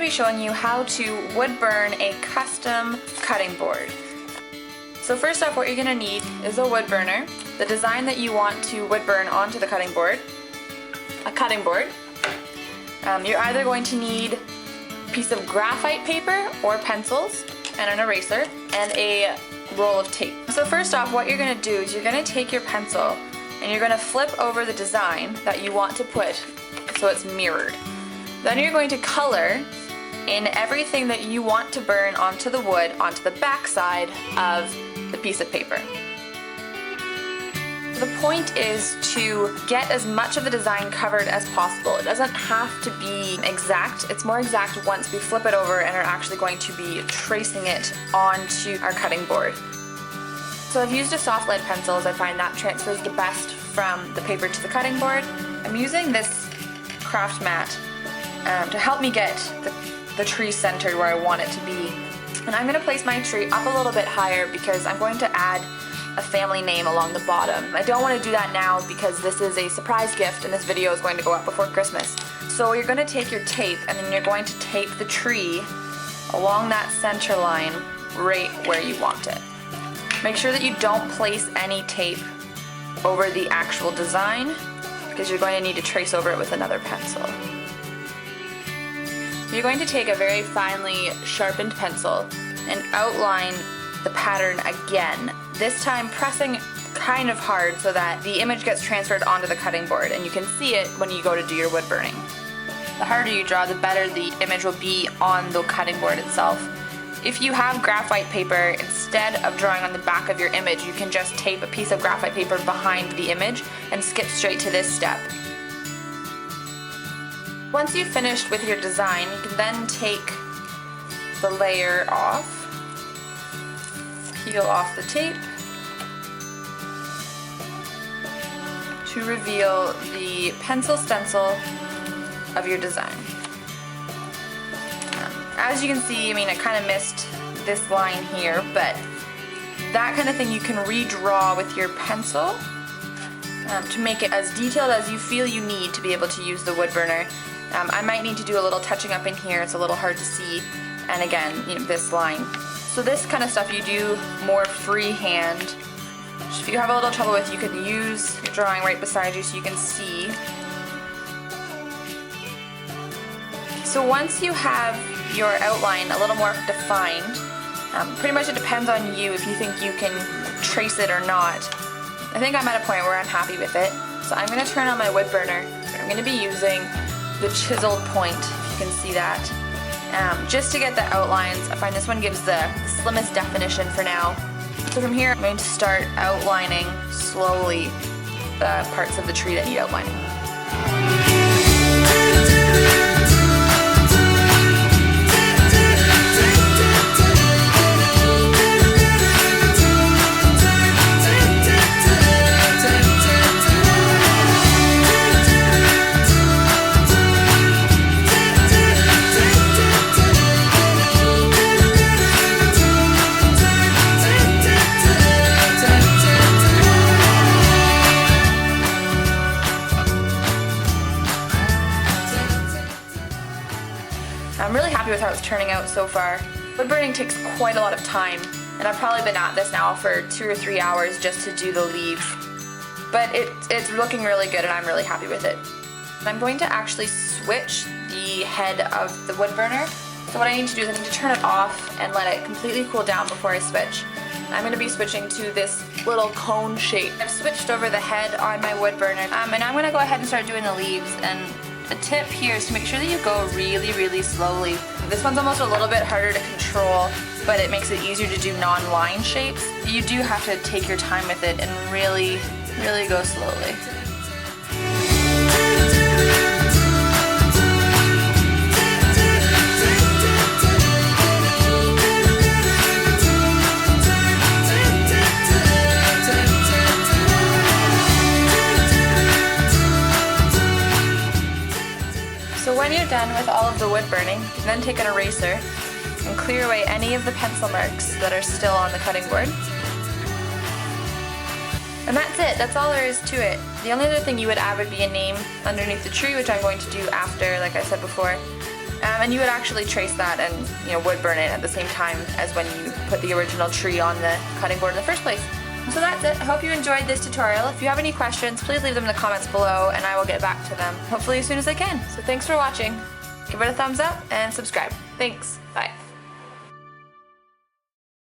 be showing you how to wood burn a custom cutting board. So first off, what you're going to need is a wood burner, the design that you want to wood burn onto the cutting board, a cutting board. You're either going to need a piece of graphite paper or pencils and an eraser and a roll of tape. So first off, what you're going to do is you're going to take your pencil and you're going to flip over the design that you want to put so it's mirrored. Then you're going to color in everything that you want to burn onto the wood onto the back side of the piece of paper. The point is to get as much of the design covered as possible. It doesn't have to be exact. It's more exact once we flip it over and are actually going to be tracing it onto our cutting board. So I've used a soft lead pencil as I find that transfers the best from the paper to the cutting board. I'm using this craft mat to help me get the tree centered where I want it to be. And I'm going to place my tree up a little bit higher because I'm going to add a family name along the bottom. I don't want to do that now because this is a surprise gift and this video is going to go up before Christmas. So you're going to take your tape and then you're going to tape the tree along that center line right where you want it. Make sure that you don't place any tape over the actual design because you're going to need to trace over it with another pencil. You're going to take a very finely sharpened pencil and outline the pattern again, this time pressing kind of hard so that the image gets transferred onto the cutting board and you can see it when you go to do your wood burning. The harder you draw, the better the image will be on the cutting board itself. If you have graphite paper, instead of drawing on the back of your image, you can just tape a piece of graphite paper behind the image and skip straight to this step. Once you've finished with your design, you can then take the layer off, peel off the tape to reveal the pencil stencil of your design. As you can see, I kind of missed this line here, but that kind of thing you can redraw with your pencil to make it as detailed as you feel you need to be able to use the wood burner. I might need to do a little touching up in here, it's a little hard to see, and again, this line. So this kind of stuff you do more freehand. If you have a little trouble with, you can use your drawing right beside you so you can see. So once you have your outline a little more defined, pretty much it depends on you if you think you can trace it or not. I think I'm at a point where I'm happy with it. So I'm going to turn on my wood burner. I'm going to be using the chiseled point, if you can see that, just to get the outlines. I find this one gives the slimmest definition for now. So from here I'm going to start outlining slowly the parts of the tree that need outlining. I'm really happy with how it's turning out so far. Wood burning takes quite a lot of time, and I've probably been at this now for 2 or 3 hours just to do the leaves. But it's looking really good and I'm really happy with it. I'm going to actually switch the head of the wood burner. So what I need to do is I need to turn it off and let it completely cool down before I switch. I'm going to be switching to this little cone shape. I've switched over the head on my wood burner, and I'm going to go ahead and start doing the leaves. And the tip here is to make sure that you go really, really slowly. This one's almost a little bit harder to control, but it makes it easier to do non-line shapes. You do have to take your time with it and really, really go slowly. So when you're done with all of the wood burning, you can then take an eraser and clear away any of the pencil marks that are still on the cutting board. And that's it, that's all there is to it. The only other thing you would add would be a name underneath the tree, which I'm going to do after, like I said before. And you would actually trace that and, you know, wood burn it at the same time as when you put the original tree on the cutting board in the first place. So that's it. I hope you enjoyed this tutorial. If you have any questions, please leave them in the comments below and I will get back to them, hopefully as soon as I can. So thanks for watching. Give it a thumbs up and subscribe. Thanks. Bye.